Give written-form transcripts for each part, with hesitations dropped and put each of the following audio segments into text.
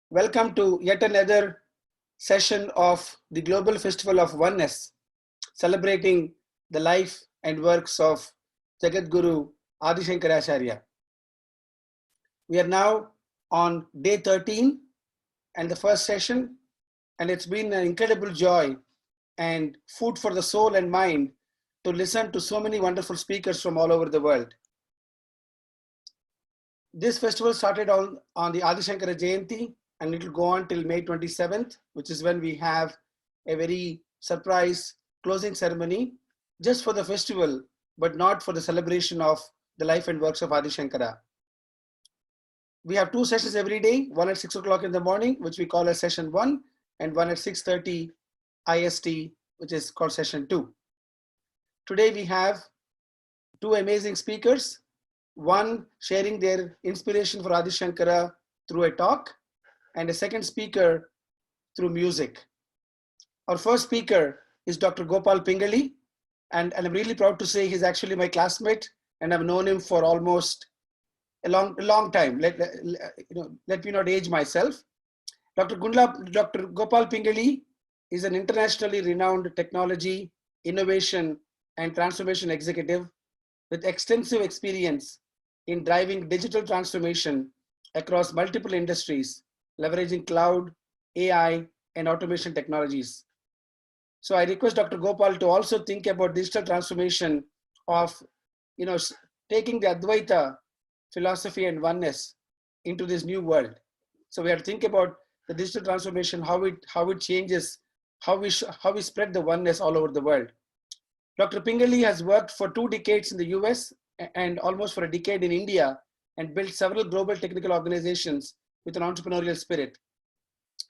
Welcome to yet another session of the Global Festival of Oneness, celebrating the life and works of Jagat Guru Adi Shankaracharya. We are now on day 13 and the first session, and it's been an incredible joy and food for the soul and mind to listen to so many wonderful speakers from all over the world. This festival started on the Adi Shankara Jayanti, and it will go on till May 27th, which is when we have a very surprise closing ceremony just for the festival, but not for the celebration of the life and works of Adi Shankara. We have two sessions every day, one at 6 o'clock in the morning, which we call as session 1, and one at 6:30 IST, which is called session 2. Today we have two amazing speakers, one sharing their inspiration for Adi Shankara through a talk, and a second speaker through music. Our first speaker is Dr. Gopal Pingali, and I'm really proud to say he's actually my classmate, and I've known him for almost a long time. Let me not age myself. Dr. Gopal Pingali is an internationally renowned technology, innovation, and transformation executive with extensive experience in driving digital transformation across multiple industries, leveraging cloud, AI, and automation technologies. So I request Dr. Gopal to also think about digital transformation of, taking the Advaita philosophy and oneness into this new world. So we have to think about the digital transformation, how it changes, how we spread the oneness all over the world. Dr. Pingali has worked for 2 decades in the US and almost for a decade in India, and built several global technical organizations with an entrepreneurial spirit.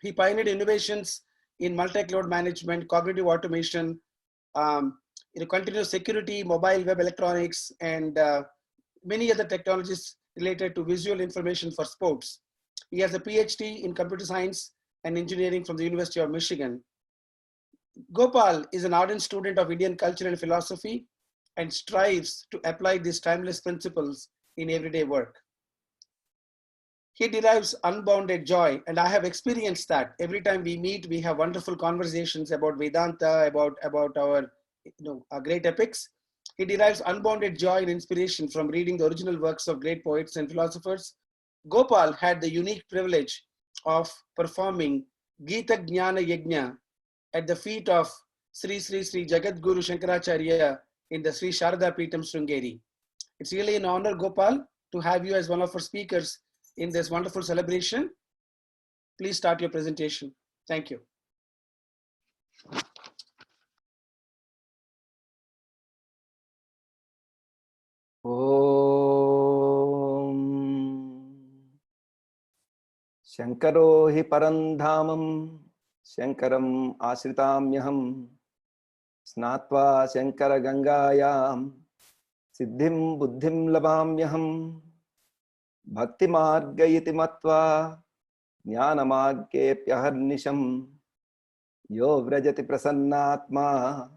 He pioneered innovations in multi-cloud management, cognitive automation, continuous security, mobile web electronics, and many other technologies related to visual information for sports. He has a PhD in computer science and engineering from the University of Michigan. Gopal is an ardent student of Indian culture and philosophy and strives to apply these timeless principles in everyday work. He derives unbounded joy, and I have experienced that. Every time we meet, we have wonderful conversations about Vedanta, about our great epics. He derives unbounded joy and inspiration from reading the original works of great poets and philosophers. Gopal had the unique privilege of performing Gita Jnana Yajna at the feet of Sri Jagat Guru Shankaracharya in the Sri Sharada Peetham Sringeri. It's really an honor, Gopal, to have you as one of our speakers in this wonderful celebration. Please start your presentation. Thank you. Om Shankaro hi parandhamam Shankaram asritamyaham Snatva Shankara Gangayam Siddhim Buddhim Labamyaham Bhakti Margayiti Matva Jnanamagkepyaharnisham Yo Vrajati Prasannatma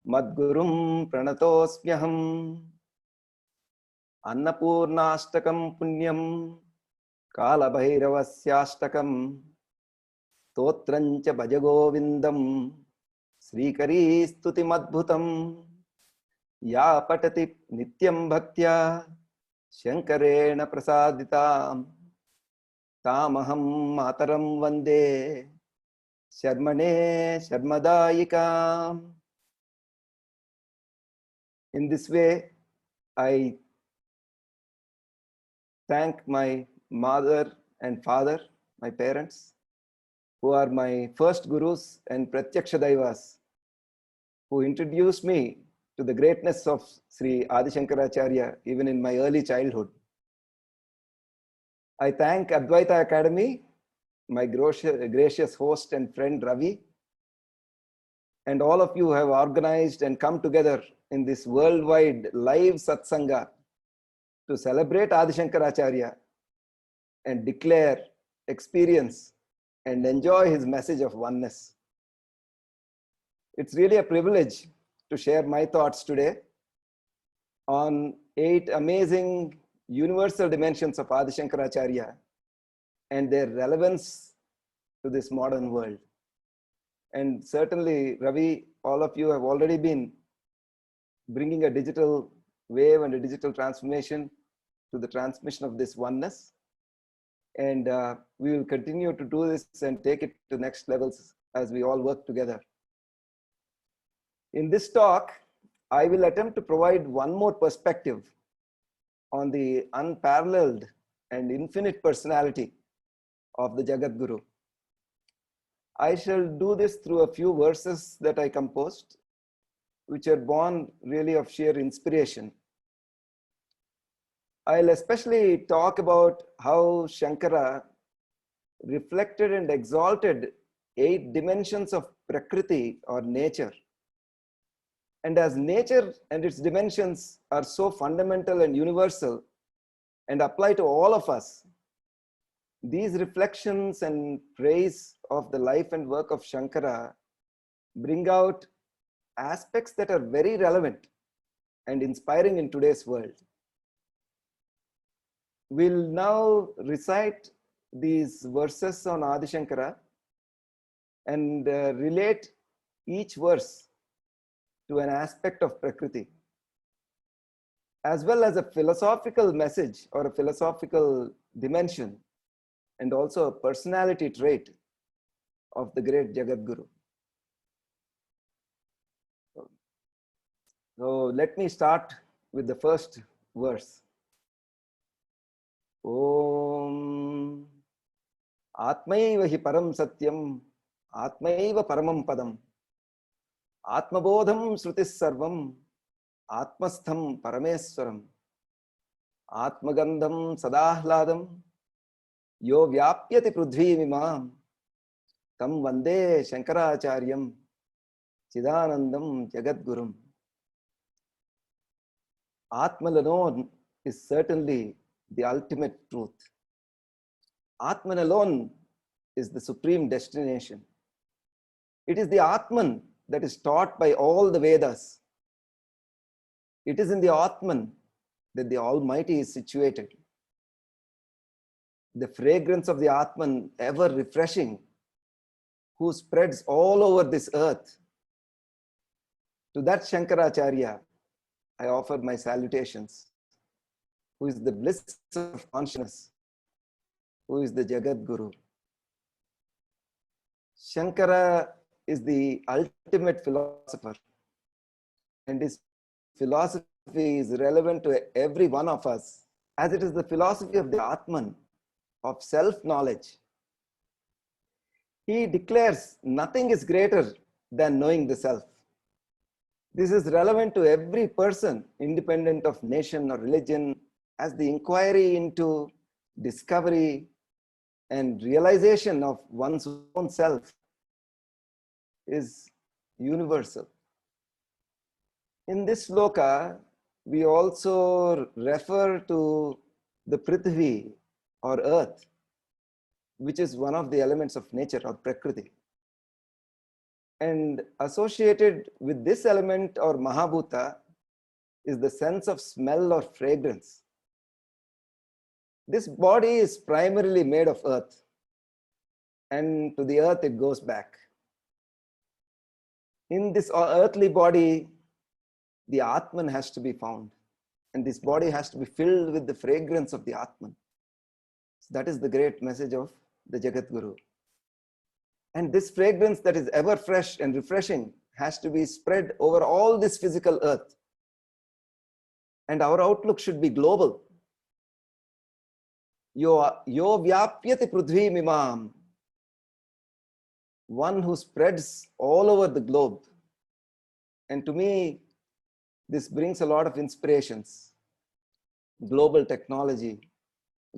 Madgurum Pranatosmyaham Annapurnashtakam Punyam Kalabhairavasyaashtakam Totrancha Bhajagovindam Srikari Stuti Madbhutam Ya Patati Nityam Bhaktya Shankarena Prasaditam Tamaham Mataram Vande Sharmane Sharmadayikam. In this way, I thank my mother and father, my parents, who are my first gurus and pratyaksha daivas, who introduced me to the greatness of Sri Adi Shankaracharya even in my early childhood. I thank Advaita Academy, my gracious host and friend Ravi, and all of you who have organized and come together in this worldwide live satsanga to celebrate Adi Shankaracharya and declare, experience, and enjoy his message of oneness. It's really a privilege to share my thoughts today on 8 amazing universal dimensions of Adi Shankaracharya and their relevance to this modern world. And certainly, Ravi, all of you have already been bringing a digital wave and a digital transformation to the transmission of this oneness. And we will continue to do this and take it to next levels as we all work together. In this talk, I will attempt to provide one more perspective on the unparalleled and infinite personality of the Jagat Guru. I shall do this through a few verses that I composed, which are born really of sheer inspiration. I'll especially talk about how Shankara reflected and exalted 8 dimensions of Prakriti or nature. And as nature and its dimensions are so fundamental and universal and apply to all of us, these reflections and praise of the life and work of Shankara bring out aspects that are very relevant and inspiring in today's world. We'll now recite these verses on Adi Shankara and relate each verse to an aspect of Prakriti, as well as a philosophical message or a philosophical dimension, and also a personality trait of the great Jagat Guru. So let me start with the first verse. Om Atmaiva hi param satyam Atmaiva paramam padam Atmabodham Shrutis Sarvam Atmastham Parameswaram Atmagandham Sadahladam Yo Vyapyati Prudhvi Mimam Tam Vande Shankaracharyam Chidanandam Jagat Gurum. Atman alone is certainly the ultimate truth. Atman alone is the supreme destination. It is the Atman that is taught by all the Vedas. It is in the Atman that the Almighty is situated. The fragrance of the Atman, ever refreshing, who spreads all over this earth. To that Shankaracharya, I offer my salutations, who is the bliss of consciousness, who is the Jagat Guru. Shankara is the ultimate philosopher, and his philosophy is relevant to every one of us, as it is the philosophy of the Atman, of self-knowledge. He declares nothing is greater than knowing the self. This is relevant to every person, independent of nation or religion, as the inquiry into discovery and realization of one's own self is universal. In this sloka, we also refer to the Prithvi or earth, which is one of the elements of nature or Prakriti. And associated with this element or Mahabhuta is the sense of smell or fragrance. This body is primarily made of earth, and to the earth it goes back. In this earthly body, the Atman has to be found, and this body has to be filled with the fragrance of the Atman. So that is the great message of the Jagat Guru. And this fragrance that is ever fresh and refreshing has to be spread over all this physical earth. And our outlook should be global. Yo vyapyati prudhvi mimam. One who spreads all over the globe. And to me, this brings a lot of inspirations. Global technology,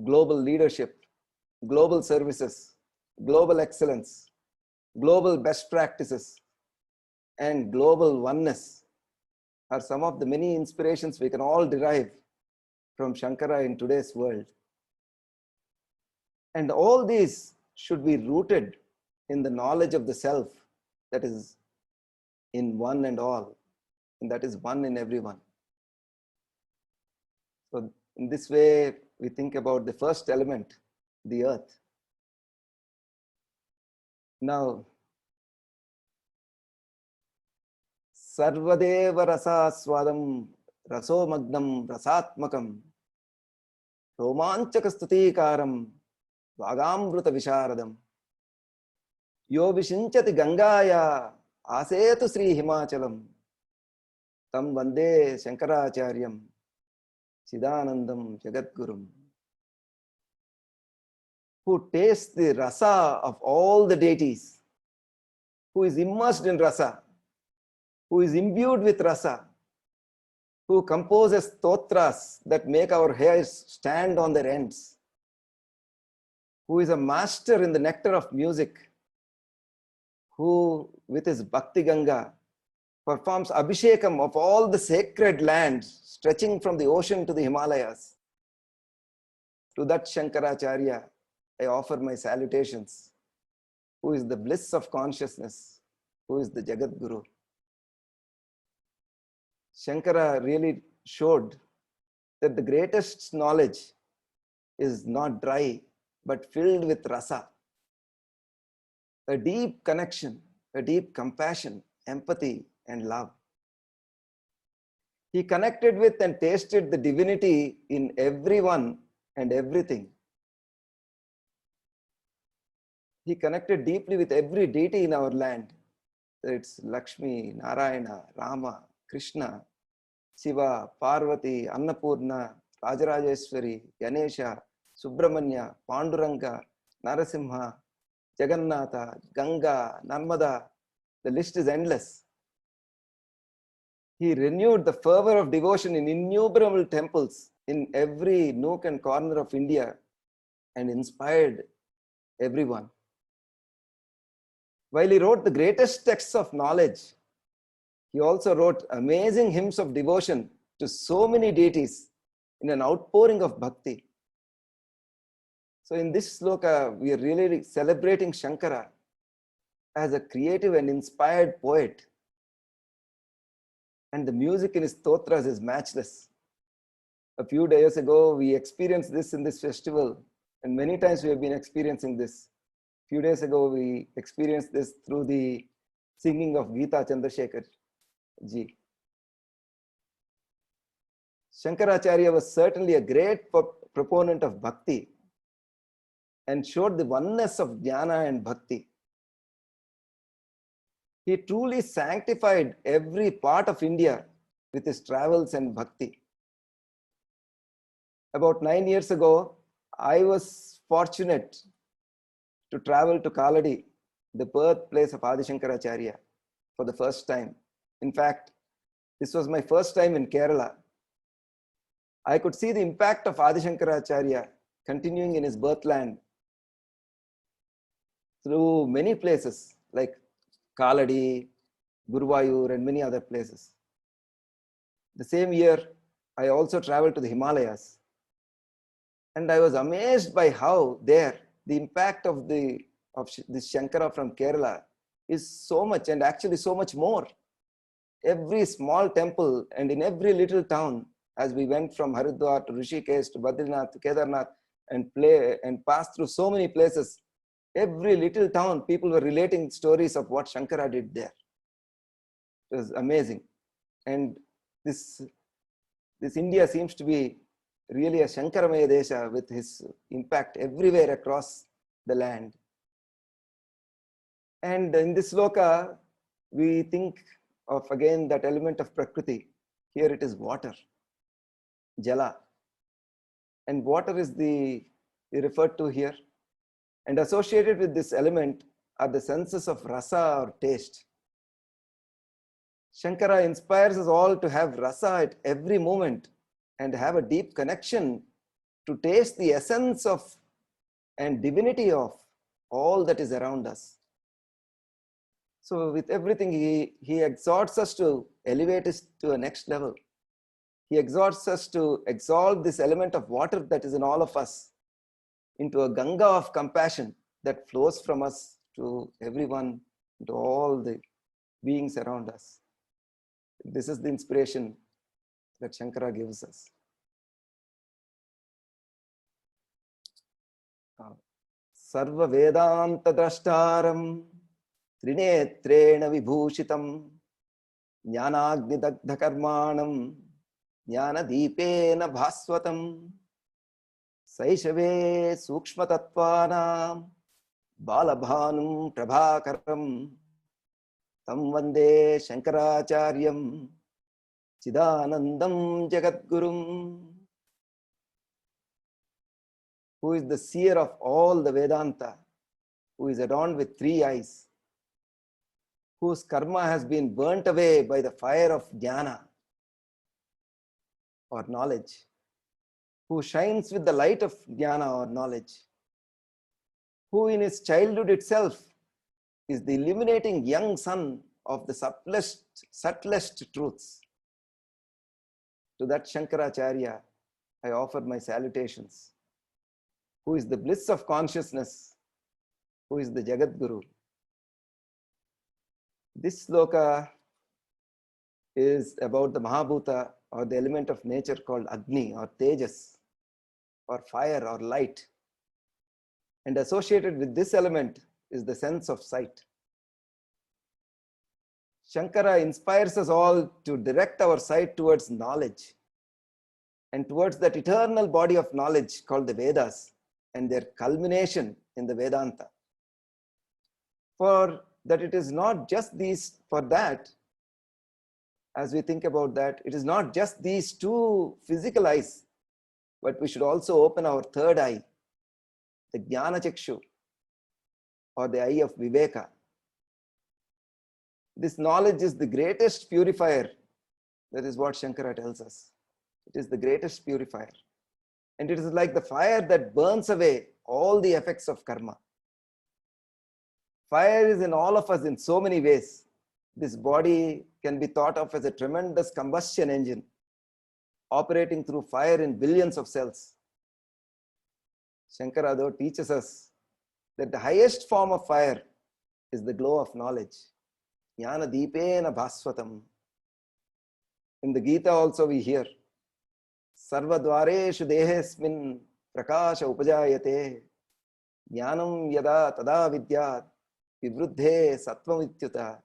global leadership, global services, global excellence, global best practices, and global oneness are some of the many inspirations we can all derive from Shankara in today's world. And all these should be rooted in the knowledge of the self that is in one and all, and that is one in everyone. So in this way, we think about the first element, the earth. Now, Sarvadeva rasa swadam raso magnam rasatmakam romanchaka stutikaram vagamvrita visharadam yo vishinchati gangaya asetu Sri Himachalam tam vande Shankaracharyam Chidanandam Jagadgurum. Who tastes the rasa of all the deities, who is immersed in rasa, who is imbued with rasa, who composes stotras that make our hairs stand on their ends, who is a master in the nectar of music, who with his Bhakti Ganga performs abhishekam of all the sacred lands stretching from the ocean to the Himalayas. To that Shankaracharya, I offer my salutations, who is the bliss of consciousness, who is the Jagat Guru. Shankara really showed that the greatest knowledge is not dry, but filled with rasa. A deep connection, a deep compassion, empathy, and love. He connected with and tasted the divinity in everyone and everything. He connected deeply with every deity in our land. It's Lakshmi, Narayana, Rama, Krishna, Shiva, Parvati, Annapurna, Rajarajeshwari, Ganesha, Subramanya, Panduranga, Narasimha, Jagannatha, Ganga, Narmada. The list is endless. He renewed the fervor of devotion in innumerable temples in every nook and corner of India and inspired everyone. While he wrote the greatest texts of knowledge, he also wrote amazing hymns of devotion to so many deities in an outpouring of bhakti. So in this sloka, we are really celebrating Shankara as a creative and inspired poet. And the music in his stotras is matchless. A few days ago, we experienced this in this festival, and many times we have been experiencing this. A few days ago, we experienced this through the singing of Geeta Chandrasekhar ji. Shankaracharya was certainly a great proponent of bhakti and showed the oneness of jnana and bhakti. He truly sanctified every part of India with his travels and bhakti. About 9 years ago, I was fortunate to travel to Kaladi, the birthplace of Adi Shankaracharya, for the first time. In fact, this was my first time in Kerala. I could see the impact of Adi Shankaracharya continuing in his birthland through many places like Kaladi, Guruvayur, and many other places. The same year, I also traveled to the Himalayas. And I was amazed by how there, the impact of this Shankara from Kerala is so much, and actually so much more. Every small temple and in every little town, as we went from Haridwar to Rishikesh to Badrinath to Kedarnath and passed through so many places, every little town, people were relating stories of what Shankara did there. It was amazing. And this India seems to be really a Shankaramaya Desha with his impact everywhere across the land. And in this sloka, we think of again that element of Prakriti. Here it is water, Jala. And water is referred to here. And associated with this element are the senses of rasa or taste. Shankara inspires us all to have rasa at every moment and have a deep connection to taste the essence of and divinity of all that is around us. So with everything, he exhorts us to elevate us to a next level. He exhorts us to exalt this element of water that is in all of us into a Ganga of compassion that flows from us to everyone, to all the beings around us. This is the inspiration that Shankara gives us. Sarva Vedanta Drashtaram Trinetrena vibhushitam jnanagnidagdha karmanam jnanadipena bhaswatam saishave sukshma tattvanam balabhanum prabhakaram tam vande Shankaracharyam Chidanandam Jagadgurum. Who is the seer of all the Vedanta, who is adorned with three eyes, whose karma has been burnt away by the fire of jnana or knowledge, who shines with the light of jnana or knowledge, who in his childhood itself is the illuminating young sun of the subtlest truths. To that Shankaracharya, I offer my salutations, who is the bliss of consciousness, who is the Jagadguru. This sloka is about the Mahabhuta or the element of nature called Agni or Tejas or fire or light. And associated with this element is the sense of sight. Shankara inspires us all to direct our sight towards knowledge and towards that eternal body of knowledge called the Vedas and their culmination in the Vedanta. For that it is not just these, for that, as we think about that, it is not just these two physical eyes, but we should also open our third eye, the Jnana Chakshu, or the eye of Viveka. This knowledge is the greatest purifier. That is what Shankara tells us. It is the greatest purifier. And it is like the fire that burns away all the effects of karma. Fire is in all of us in so many ways. This body can be thought of as a tremendous combustion engine operating through fire in billions of cells. Shankara, though, teaches us that the highest form of fire is the glow of knowledge. Jnana deepena bhaswatam. In the Gita also we hear, Sarva dvareshu dehesmin prakasha upajayate jnanam yada tada vidyat vivruddhe sattvam ityuta.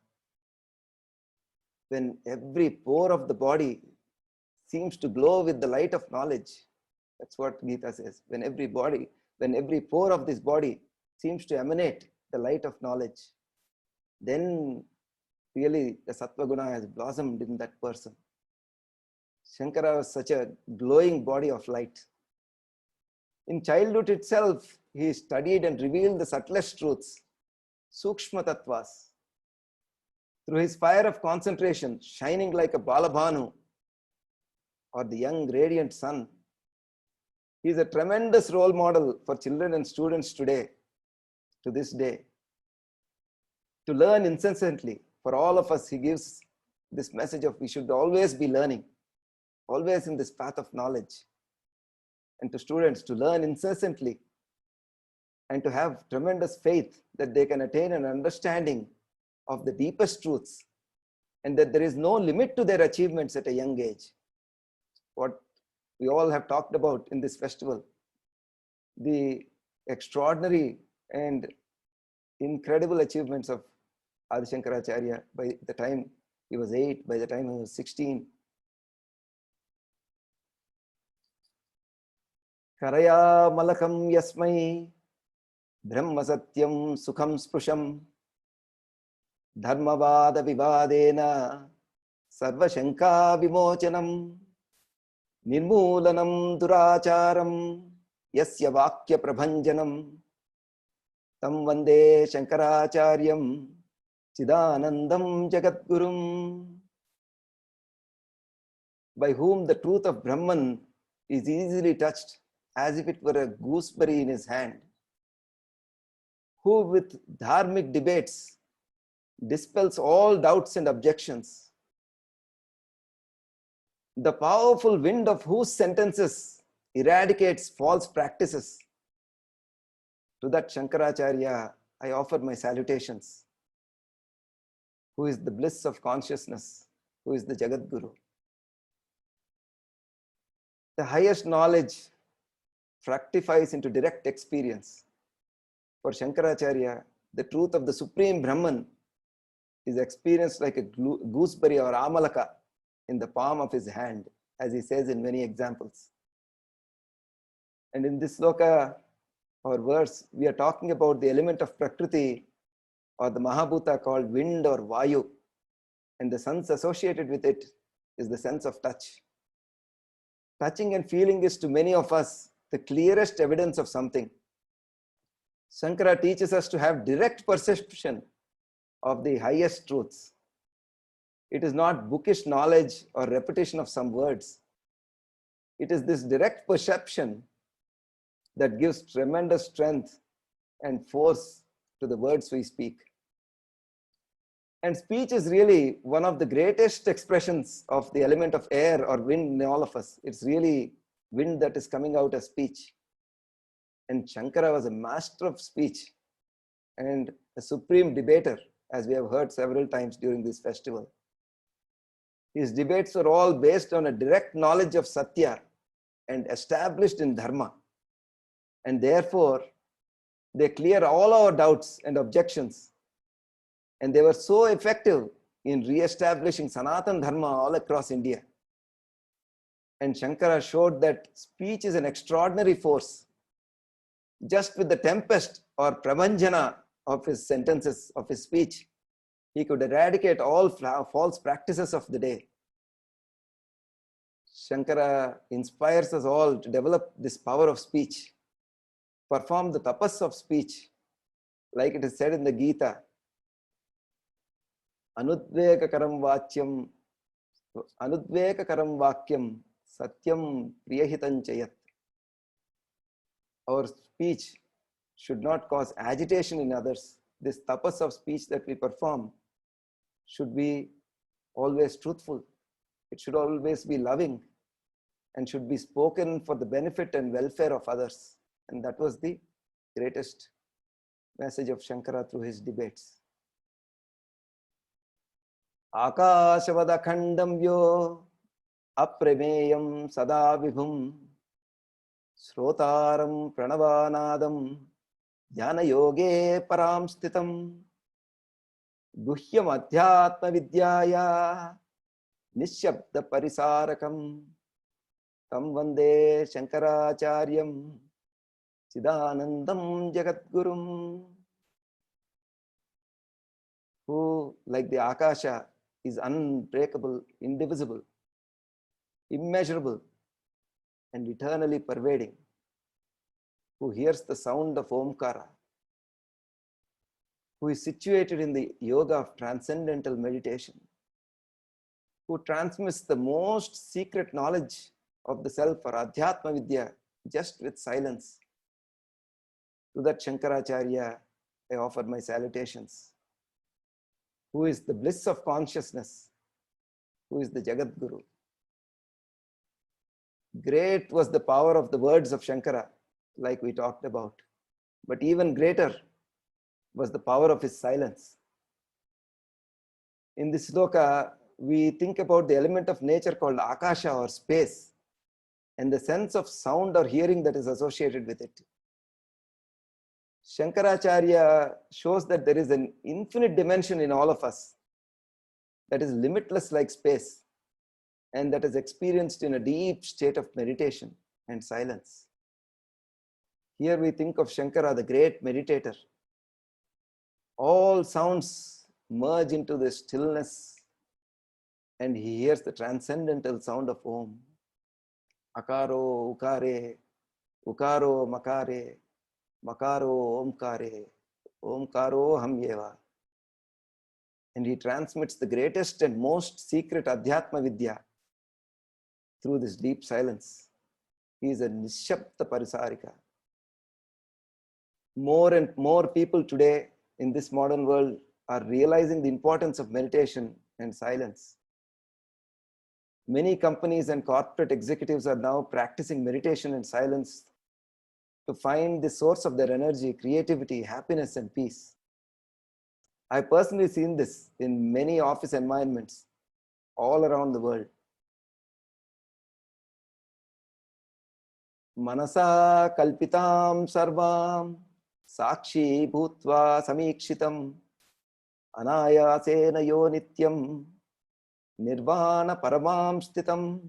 When every pore of the body seems to glow with the light of knowledge, that's what Gita says. When every pore of this body seems to emanate the light of knowledge, then really the Sattva Guna has blossomed in that person. Shankara was such a glowing body of light. In childhood itself, he studied and revealed the subtlest truths, Sukshma Tattvas. Through his fire of concentration, shining like a Balabhanu or the young radiant sun, he is a tremendous role model for children and students today, to this day. To learn incessantly, for all of us, he gives this message of we should always be learning, always in this path of knowledge. And to students, to learn incessantly and to have tremendous faith that they can attain an understanding of the deepest truths and that there is no limit to their achievements at a young age. What we all have talked about in this festival, the extraordinary and incredible achievements of Adi Shankaracharya by the time he was 8, by the time he was 16. Karaya malakam yasmai brahma satyam sukham sprusham dharmavada vivadena sarva shanka vimochanam nirmoolanam duracharam yasya vakya prabhanjanam tam vande Shankaracharyam Chidanandam Jagadgurum. By whom the truth of Brahman is easily touched as if it were a gooseberry in his hand, who with dharmic debates dispels all doubts and objections, the powerful wind of whose sentences eradicates false practices. To that Shankaracharya, I offer my salutations, who is the bliss of consciousness, who is the Jagadguru. The highest knowledge fructifies into direct experience. For Shankaracharya, the truth of the Supreme Brahman is experienced like a gooseberry or amalaka in the palm of his hand, as he says in many examples. And in this sloka or verse, we are talking about the element of Prakriti or the Mahabhuta called wind or Vayu. And the sense associated with it is the sense of touch. Touching and feeling is to many of us the clearest evidence of something. Shankara teaches us to have direct perception of the highest truths. It is not bookish knowledge or repetition of some words. It is this direct perception that gives tremendous strength and force to the words we speak. And speech is really one of the greatest expressions of the element of air or wind in all of us. It's really wind that is coming out as speech. And Shankara was a master of speech and a supreme debater, as we have heard several times during this festival. His debates are all based on a direct knowledge of Satya and established in Dharma. And therefore, they clear all our doubts and objections. And they were so effective in re-establishing Sanatan Dharma all across India. And Shankara showed that speech is an extraordinary force. Just with the tempest or prabhanjana of his sentences, of his speech, he could eradicate all false practices of the day. Shankara inspires us all to develop this power of speech, perform the tapas of speech, like it is said in the Gita. Anudvekakaram vakyam satyam priyahitam chayat. Our speech should not cause agitation in others. This tapas of speech that we perform should be always truthful. It should always be loving and should be spoken for the benefit and welfare of others. And that was the greatest message of Shankara through his debates. Akashavadakhandam vyo apremeyam sada vibhum Srotaram pranavanadam jnana yoge param sthitam guhyam adhyatma vidyaya nishabda parisarakam tam vande Shankaracharyam Chidanandam Jagadgurum, who, like the Akasha, is unbreakable, indivisible, immeasurable, and eternally pervading, who hears the sound of Omkara, who is situated in the yoga of transcendental meditation, who transmits the most secret knowledge of the self or Adhyatma Vidya just with silence. To that Shankaracharya, I offer my salutations, who is the bliss of consciousness, who is the Jagat Guru. Great was the power of the words of Shankara, like we talked about. But even greater was the power of his silence. In this sloka, we think about the element of nature called Akasha or space, and the sense of sound or hearing that is associated with it. Shankaracharya shows that there is an infinite dimension in all of us that is limitless like space, and that is experienced in a deep state of meditation and silence. Here we think of Shankara, the great meditator. All sounds merge into the stillness, and he hears the transcendental sound of Om. Akaro, Ukare, Ukaro, Makare, Makaro, Omkare, Omkaro, Hamyeva. And he transmits the greatest and most secret Adhyatma Vidya through this deep silence. He is a Nishabda Parisarika. More and more people today in this modern world are realizing the importance of meditation and silence. Many companies and corporate executives are now practicing meditation and silence to find the source of their energy, creativity, happiness, and peace. I've personally seen this in many office environments all around the world. Manasa kalpitam sarvam sakshi bhutva samikshitam anayasena yo nityam nirvana paramam sthitam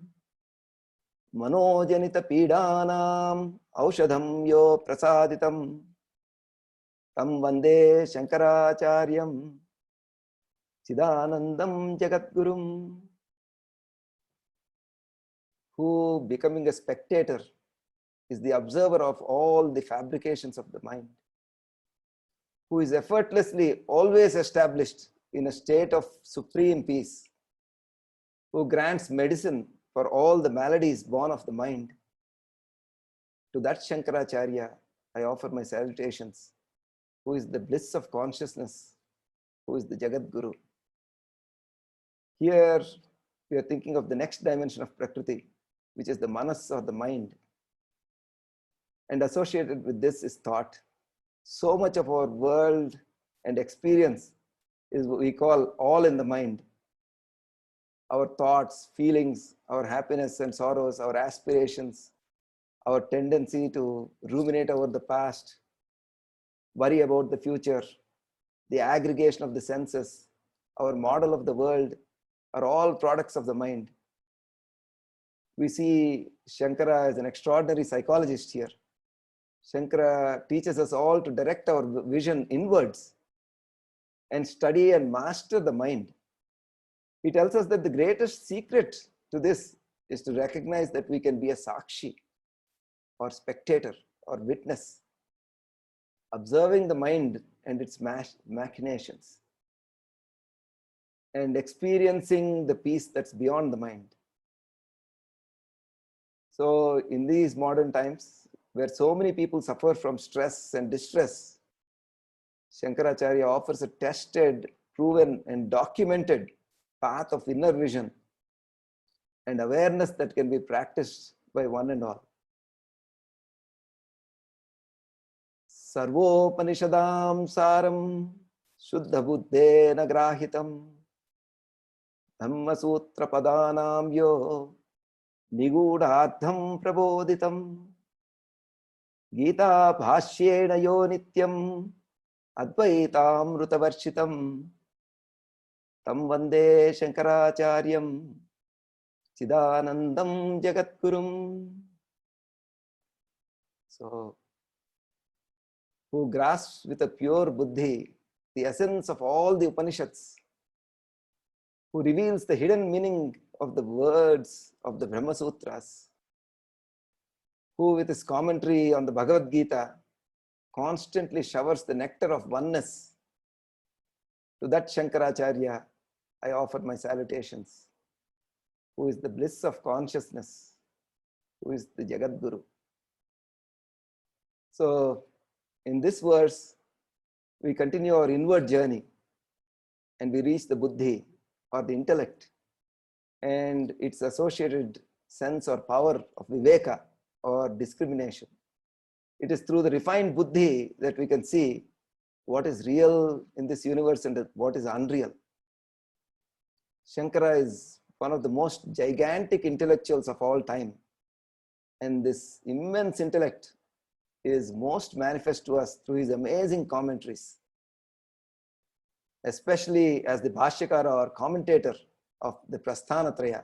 manojanita pidanam aushadham yo prasaditam tam vande Shankaracharyam Chidanandam Jagadgurum, who, becoming a spectator, is the observer of all the fabrications of the mind, who is effortlessly always established in a state of supreme peace, who grants medicine for all the maladies born of the mind. To that Shankaracharya, I offer my salutations, who is the bliss of consciousness, who is the Jagat Guru. Here, we are thinking of the next dimension of Prakriti, which is the manas or the mind. And associated with this is thought. So much of our world and experience is what we call all in the mind. Our thoughts, feelings, our happiness and sorrows, our aspirations, our tendency to ruminate over the past, worry about the future, the aggregation of the senses, our model of the world are all products of the mind. We see Shankara as an extraordinary psychologist here. Shankara teaches us all to direct our vision inwards and study and master the mind. He tells us that the greatest secret to this is to recognize that we can be a sakshi or spectator or witness, observing the mind and its machinations and experiencing the peace that's beyond the mind. So in these modern times, where so many people suffer from stress and distress, Shankaracharya offers a tested, proven, and documented path of inner vision and awareness that can be practiced by one and all. Sarvopanishadam saram shuddha buddhena grahitam dhamma sutra padanam yo nigudhartham prabodhitam Gita bhashyena yo nityam Advaita varshitam tam vande Shankaracharyam Chidanandam Jagadgurum. So, who grasps with a pure buddhi the essence of all the Upanishads, who reveals the hidden meaning of the words of the Brahma Sutras, who with his commentary on the Bhagavad Gita constantly showers the nectar of oneness. To that Shankaracharya, I offer my salutations, who is the bliss of consciousness, who is the Jagat Guru. So, in this verse, we continue our inward journey and we reach the buddhi or the intellect and its associated sense or power of viveka or discrimination. It is through the refined buddhi that we can see what is real in this universe and what is unreal. Shankara is one of the most gigantic intellectuals of all time. And this immense intellect is most manifest to us through his amazing commentaries, especially as the Bhashyakara or commentator of the Prasthanatraya,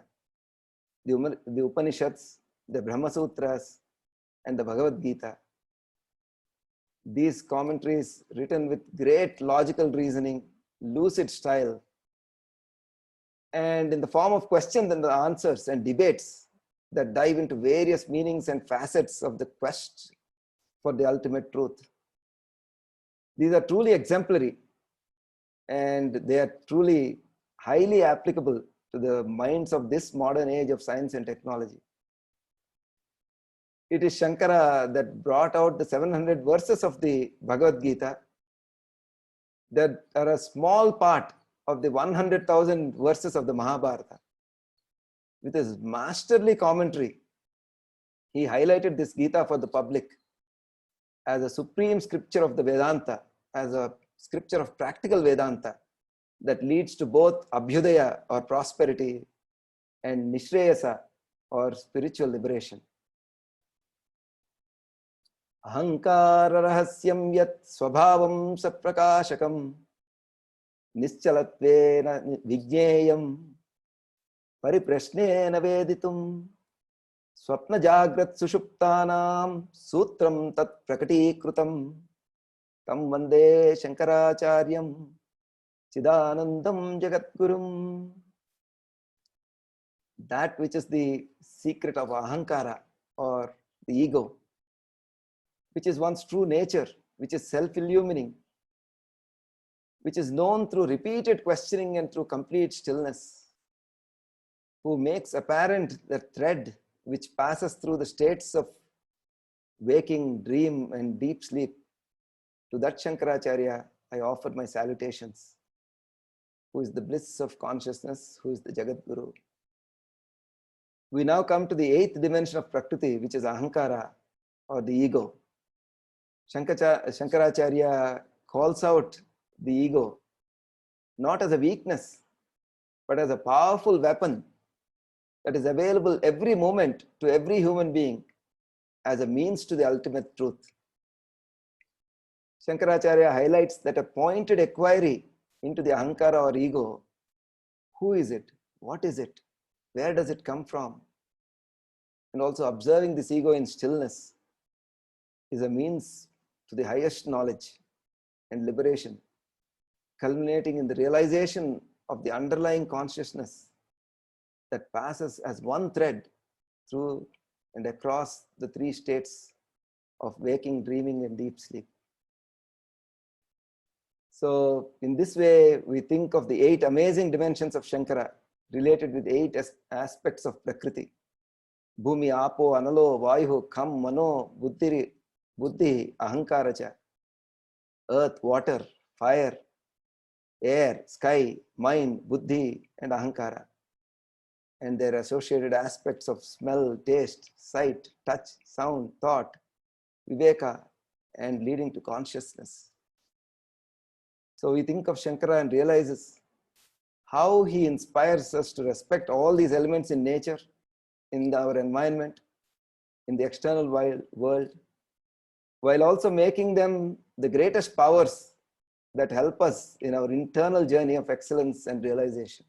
the Upanishads, the Brahma Sutras, and the Bhagavad Gita. These commentaries, written with great logical reasoning, lucid style, and in the form of questions and the answers and debates that dive into various meanings and facets of the quest for the ultimate truth. These are truly exemplary and they are truly highly applicable to the minds of this modern age of science and technology. It is Shankara that brought out the 700 verses of the Bhagavad Gita that are a small part of the 100,000 verses of the Mahabharata. With his masterly commentary, he highlighted this Gita for the public as a supreme scripture of the Vedanta, as a scripture of practical Vedanta that leads to both Abhyudaya or prosperity and Nishreyasa or spiritual liberation. Ahankara rahasyam yat swabhavam saprakashakam Nischalattvena Vijneyam Pariprashnena Veditum Swapna Jagrat Sushuptanam Sutram Tat Prakatikrutam Tam Vande Shankaracharyam Chidanandam Jagatgurum. That which is the secret of Ahankara or the ego, which is one's true nature, which is self-illumining, which is known through repeated questioning and through complete stillness, who makes apparent the thread which passes through the states of waking, dream, and deep sleep. To that Shankaracharya, I offer my salutations, who is the bliss of consciousness, who is the Jagat Guru. We now come to the eighth dimension of Prakriti, which is Ahankara or the ego. Shankaracharya calls out the ego not as a weakness, but as a powerful weapon that is available every moment to every human being as a means to the ultimate truth. Shankaracharya highlights that a pointed inquiry into the Ahankara or ego, who is it? What is it? Where does it come from? And also observing this ego in stillness is a means to the highest knowledge and liberation, culminating in the realization of the underlying consciousness that passes as one thread through and across the three states of waking, dreaming, and deep sleep. So in this way, we think of the eight amazing dimensions of Shankara related with eight aspects of Prakriti. Bhumi, Apo, Analo, Vayu, Kham, Mano, Buddhi, Ahankaracha. Earth, water, fire, air, sky, mind, buddhi, and ahankara. And their associated aspects of smell, taste, sight, touch, sound, thought, viveka, and leading to consciousness. So we think of Shankara and realizes how he inspires us to respect all these elements in nature, in our environment, in the external world, while also making them the greatest powers that help us in our internal journey of excellence and realization.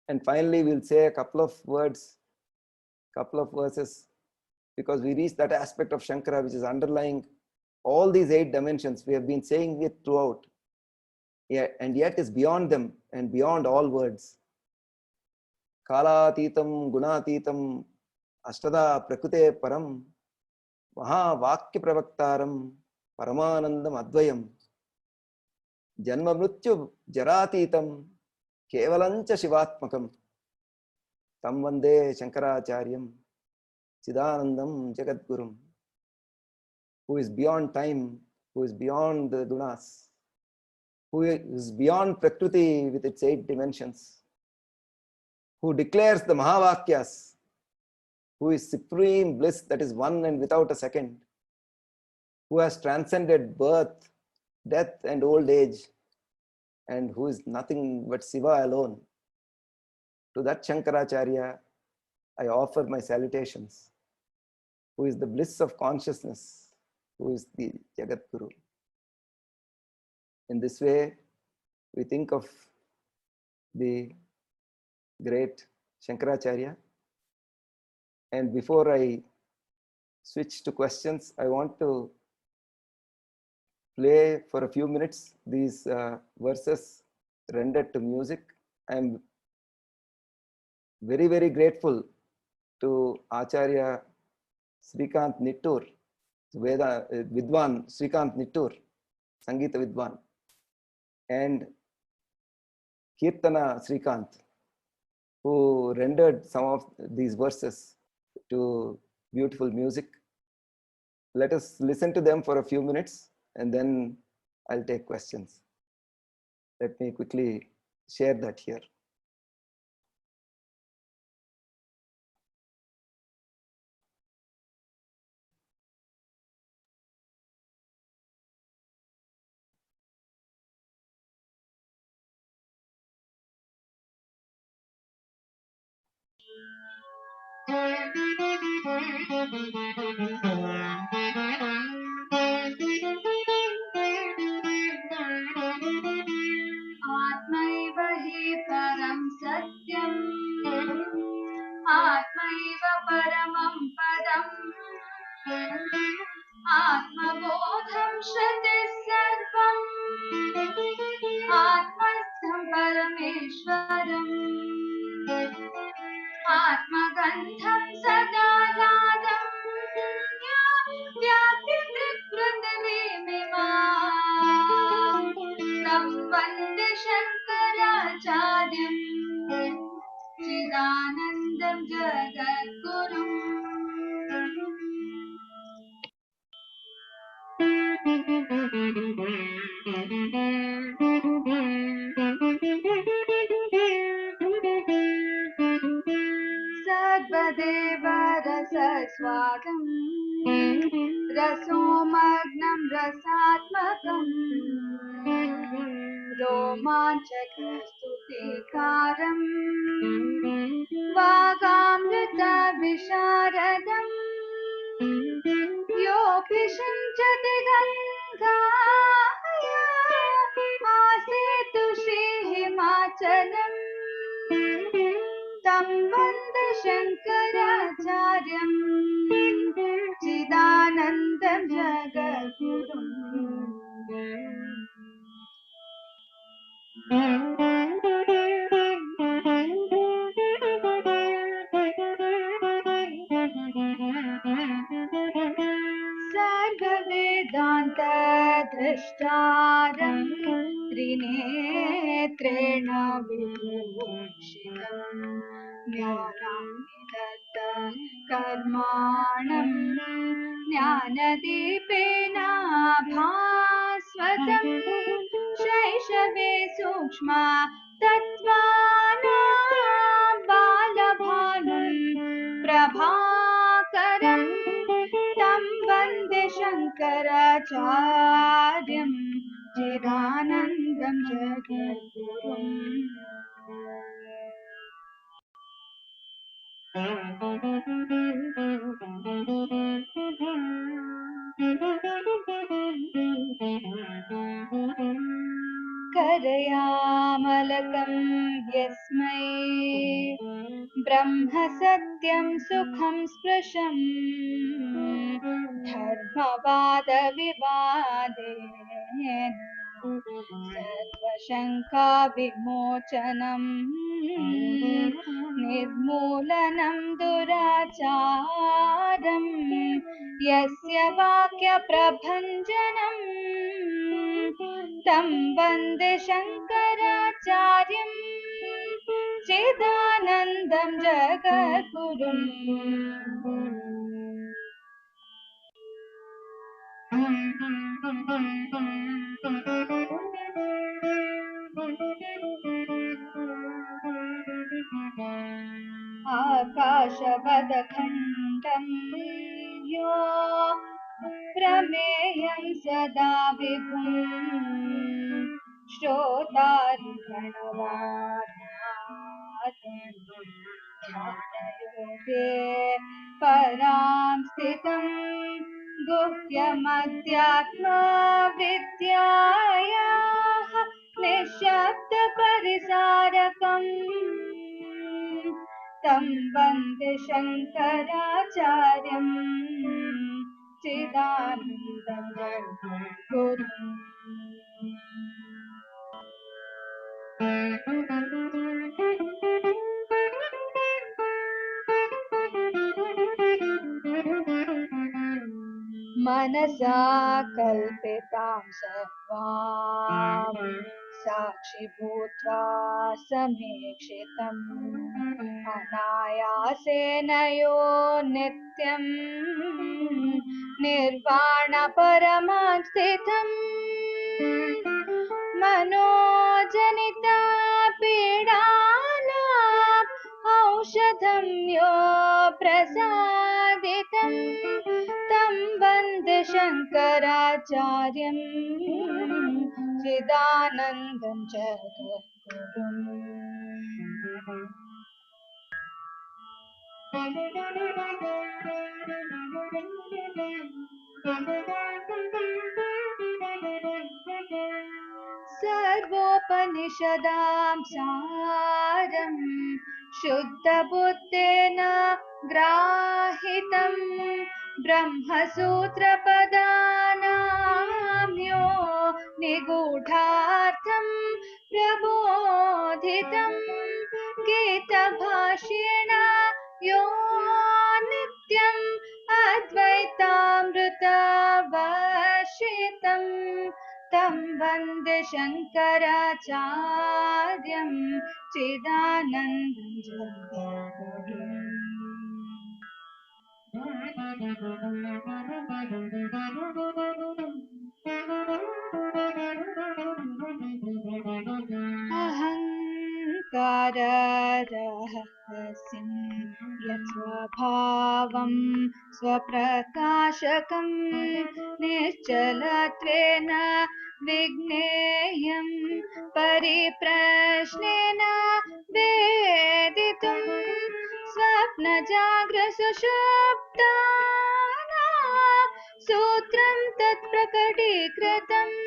And finally, we'll say a couple of words, couple of verses, because we reach that aspect of Shankara which is underlying all these eight dimensions. We have been saying it throughout, and yet is beyond them and beyond all words. Kalatitam, Gunatitam, Ashtada Prakute Param, Maha Vakya Pravaktaram, Paramanandam Advayam, Janma Mrityu Jaratitam, Kevalancha Shivatmakam, Tam Vande Shankaracharyam, Chidanandam Jagadgurum, who is beyond time, who is beyond the gunas, who is beyond Prakriti with its eight dimensions, who declares the Mahavakyas, who is supreme bliss that is one and without a second, who has transcended birth, death, and old age, and who is nothing but Shiva alone. To that Shankaracharya, I offer my salutations, who is the bliss of consciousness, who is the Jagat Guru. In this way, we think of the great Shankaracharya. And before I switch to questions, I want to play for a few minutes these verses rendered to music. I am very, very grateful to Acharya Srikant Nittur, Veda Vidwan Srikant Nittur, Sangeeta Vidwan, and Kirtana Srikant, who rendered some of these verses to beautiful music. Let us listen to them for a few minutes and then I'll take questions. Let me quickly share that here. परमं पदम् आत्मबोधं श्रुतिः सर्वम् आत्मस्थं परमेश्वरम् आत्मगन्धं सदा नादम् व्याप्य पृथिवीमिमाम् तं वन्दे शङ्कराचार्यम् चिदानन्दं जगद्गुरुम् सर्वदेव रसस्वादम् रसोमग्नं रसात्मकम् रोमाञ्चकस्तुतिकारम् वागामृतविशारदम् योऽपि शिञ्चति गङ्गाय आसेतु श्रीहिमाचलम् तं वन्दे शङ्कराचार्यम् चिदानन्दं जगद्गुरुम् सर्ववेदान्तद्रष्टारं त्रिनेत्रेण विभूषितं ज्ञानामृत कर्माणं ज्ञानदीपेन भास्वतं शैशवे सूक्ष्म तत्त्वानां बालभानुं प्रभाकरं तं वन्दे शङ्कराचार्यं चिदानन्दं जगद्गुरुम् करयामलकं यस्मै ब्रह्म सत्यं सुखं स्पृशम् धर्मवादविवादे सर्वशङ्काविमोचनम् निर्मूलनं दुराचारम् यस्य वाक्यप्रभञ्जनम् तं वन्दे शङ्कराचार्यं चिदानन्दं जगद्गुरुम् आकाशवदखण्डं यो प्रमेयं सदा विभुम् ध्यानयोगे परां स्थितं गुह्यमध्यात्मविद्यायाः निःशब्दपरिसारकम् तं वन्दे शङ्कराचार्यं चिदानन्दं जगद्गुरुम् मनसा कल्पितां सर्वां साक्षि भूत्वा समीक्षितम् अनायासेन यो नित्यं निर्वाणपरमां स्थितम् मनोजनिता पीडानाम् औषधं यो प्रसादितं तं वन्दे शङ्कराचार्यं चिदानन्दं जगद्गुरुम् सर्वोपनिषदां सारं शुद्धबुद्धेन ग्राहितं ब्रह्मसूत्रपदानाम्यो निगूढार्थं प्रबोधितं गीतभाष्येण यो नित्यम् अद्वैतामृतवर्षितं तं वन्दे शङ्कराचार्यं चिदानन्दं जगद्गुरुम्। अहङ्काररहस्यं यत्स्वभावं स्वप्रकाशकं निश्चलत्वेन विज्ञेयं परिप्रश्नेन वेदितुं स्वप्नजाग्रसुषुप्तानां सूत्रं तत्प्रकटीकृतम्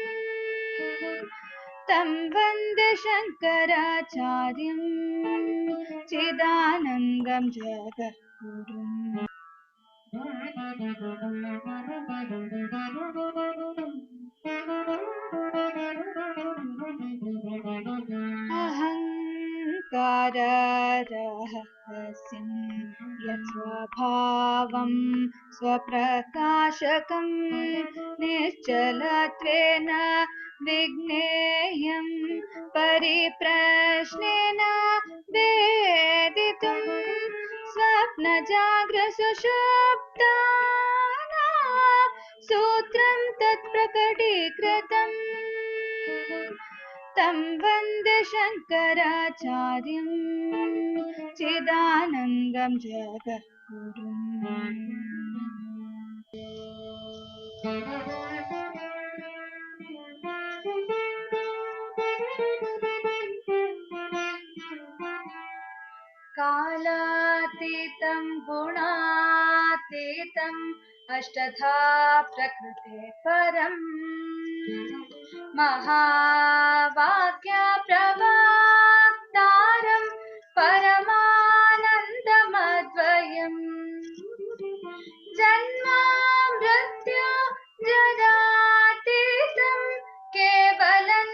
तं वन्दे शङ्कराचार्यं चिदानन्दं जगद्गुरुम्। अहङ्काररहस्यं यत्स्वभावं स्वप्रकाशकं निश्चलत्वेन विज्ञेयं परिप्रश्नेन वेदितुं स्वप्नजाग्रसुषुप्तानां सूत्रं तत्प्रकटीकृतम् तं वन्दे शङ्कराचार्यं चिदानन्दं जगद्गुरुम्। कालातीतं गुणातीतम् अष्टधा प्रकृते परम् महावाक्या प्रवक्तारं परमानन्दमद्वयम् जन्मा मृत्यु जरातीतं केवलं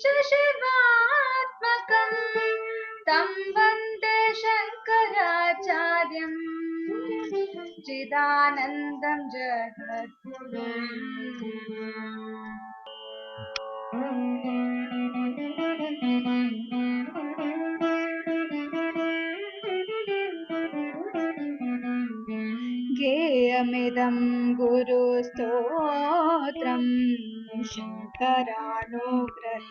च शिवात्मकम् तं वन्दे शङ्कराचार्यं चिदानन्दं जगद्गुरुम्। गेयमिदं गुरुस्तोत्रं शङ्करानुग्रहेण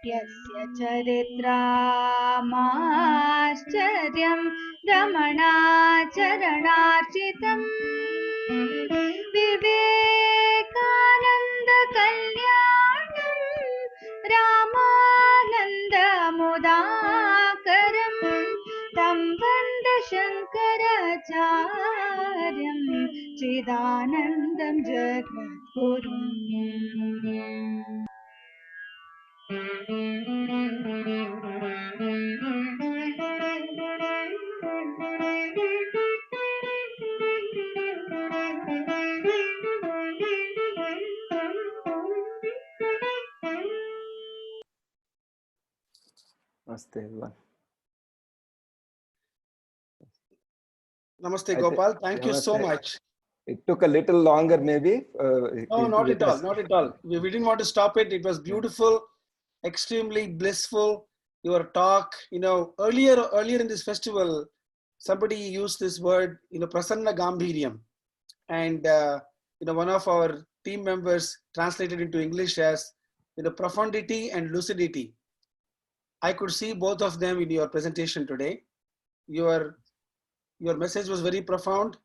यस्य चरित्रामाश्चर्यं रमणाचरणार्चितं विवेकानन्दकल्याणं रामानन्दमुदाकरं तं वन्दे शङ्कराचार्यं चिदानन्दं जगद्गुरुम्। Namaste, everyone. Namaste, Gopal. Thank you so Namaste. much. It took a little longer, maybe. No, not at all. Not at all. We didn't want to stop it. It was beautiful, extremely blissful. Your talk, earlier in this festival, somebody used this word, prasanna gambhiryam. And, one of our team members translated into English as, profundity and lucidity. I could see both of them in your presentation today. Your message was very profound,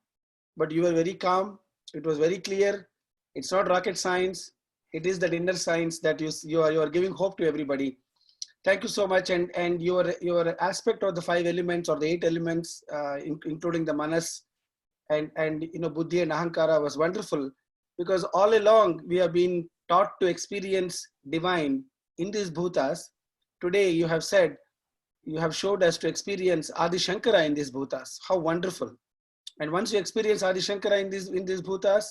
but you were very calm. It was very clear. It's not rocket science. It is that inner science that you are giving hope to everybody. Thank you so much. And your aspect of the 5 elements or the 8 elements, including the manas and buddhi and ahankara was wonderful, because all along we have been taught to experience divine in these bhutas. Today you have said you have showed us to experience Adi Shankara in these bhutas. How wonderful. And once you experience Adi Shankara in these bhutas,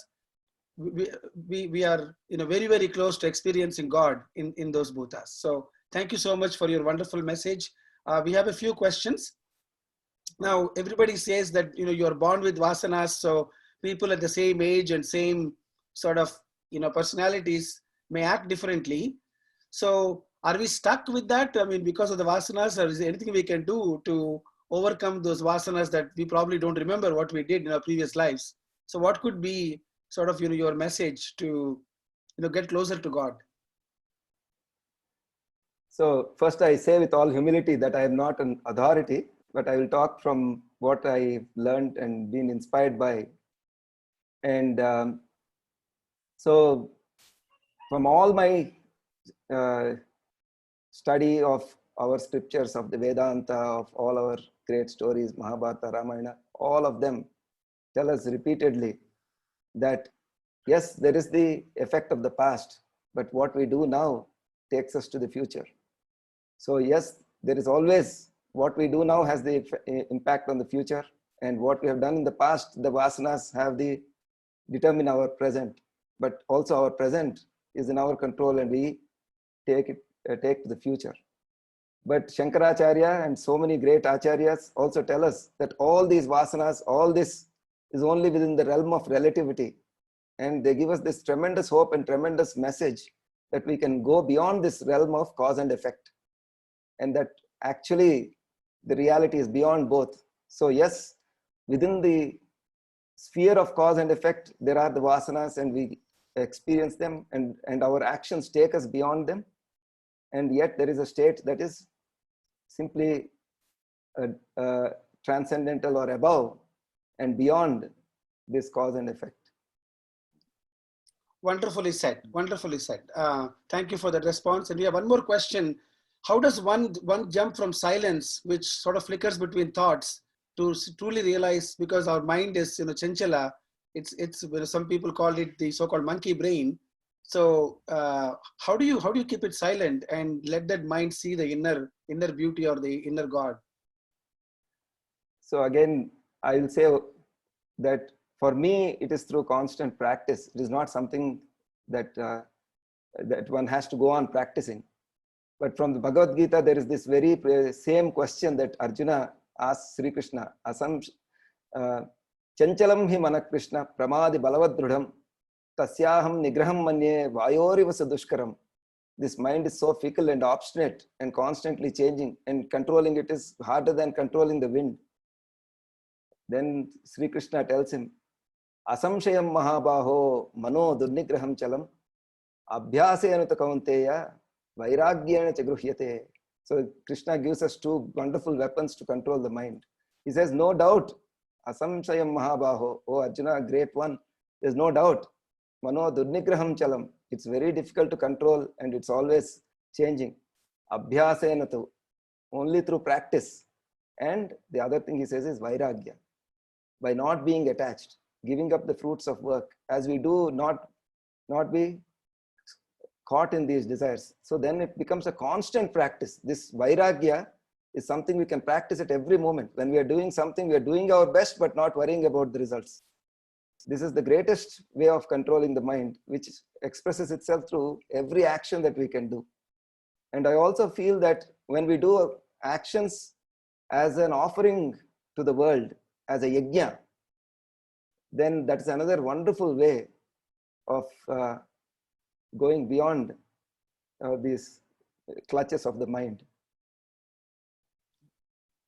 we are very, very close to experiencing God in those bhutas. So thank you so much for your wonderful message. We have a few questions. Now, everybody says that you're born with vasanas, so people at the same age and same sort of personalities may act differently. So are we stuck with that? I mean, because of the vasanas, or is there anything we can do to overcome those vasanas that we probably don't remember what we did in our previous lives? So what could be sort of your message to get closer to God? So first I say with all humility that I am not an authority, but I will talk from what I learned and been inspired by. And so from all my study of our scriptures, of the Vedanta, of all our great stories, Mahabharata, Ramayana, all of them tell us repeatedly that yes, there is the effect of the past, but what we do now takes us to the future. So yes, there is always what we do now has the impact on the future, and what we have done in the past, the vasanas have the determine our present, but also our present is in our control, and we take to the future. But Shankaracharya and so many great acharyas also tell us that all these vasanas, all this is only within the realm of relativity, and they give us this tremendous hope and tremendous message that we can go beyond this realm of cause and effect, and that actually the reality is beyond both. So yes, within the sphere of cause and effect, there are the vasanas, and we experience them, and our actions take us beyond them. And yet there is a state that is simply transcendental or above and beyond this cause and effect. Wonderfully said. Wonderfully said. Thank you for that response. And we have one more question. How does one jump from silence, which sort of flickers between thoughts, to truly realize, because our mind is chanchala, it's some people call it the so-called monkey brain. So how do you keep it silent and let that mind see the inner beauty or the inner God? So again, I will say that for me, it is through constant practice. It is not something that that one has to go on practicing. But from the Bhagavad Gita, there is this very same question that Arjuna asks Sri Krishna: Asam chanchalam hi manak Krishna pramadi balavadrudham tasyaham nigraham manye vayoriva dushkaram. This mind is so fickle and obstinate and constantly changing, and controlling it is harder than controlling the wind. Then Sri Krishna tells him, Asamshayam mahabaho mano durnigraham chalam abhyasena kaunteya vairagyena chagruhyate. So Krishna gives us two wonderful weapons to control the mind. He says, no doubt, Asamshayam mahabaho, oh Arjuna, great one, there's no doubt. Mano durnigraham chalam. It's very difficult to control, and it's always changing. Abhyasena tu, only through practice. And the other thing he says is vairagya. By not being attached, giving up the fruits of work, as we do, not be caught in these desires. So then it becomes a constant practice. This vairagya is something we can practice at every moment. When we are doing something, we are doing our best, but not worrying about the results. This is the greatest way of controlling the mind, which expresses itself through every action that we can do. And I also feel that when we do actions as an offering to the world, as a yajna, then that's another wonderful way of going beyond these clutches of the mind.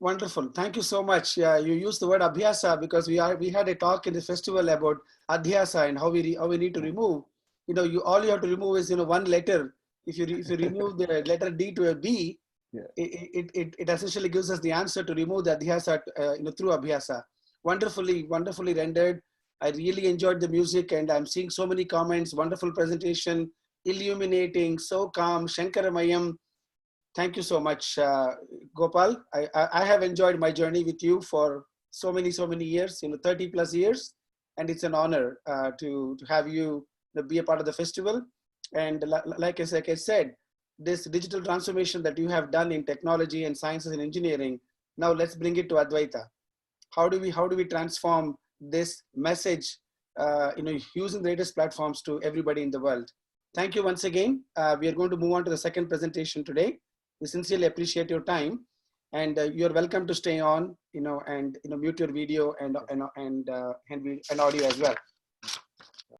Wonderful. Thank you so much. Yeah, you used the word abhyasa because we had a talk in the festival about adhyasa and how we need to remove. All you have to remove is one letter. If you remove the letter D to a B, yeah, it essentially gives us the answer to remove the adhyasa through abhyasa. Wonderfully rendered. I really enjoyed the music, and I'm seeing so many comments. Wonderful presentation, illuminating, so calm, Shankaramayam. Thank you so much, Gopal. I have enjoyed my journey with you for so many years, 30 plus years, and it's an honor to have you be a part of the festival. And like I said, this digital transformation that you have done in technology and sciences and engineering, now let's bring it to Advaita. How do we transform this message, using the latest platforms to everybody in the world? Thank you once again. We are going to move on to the second presentation today. We sincerely appreciate your time, and you're welcome to stay on, and mute your video and audio as well.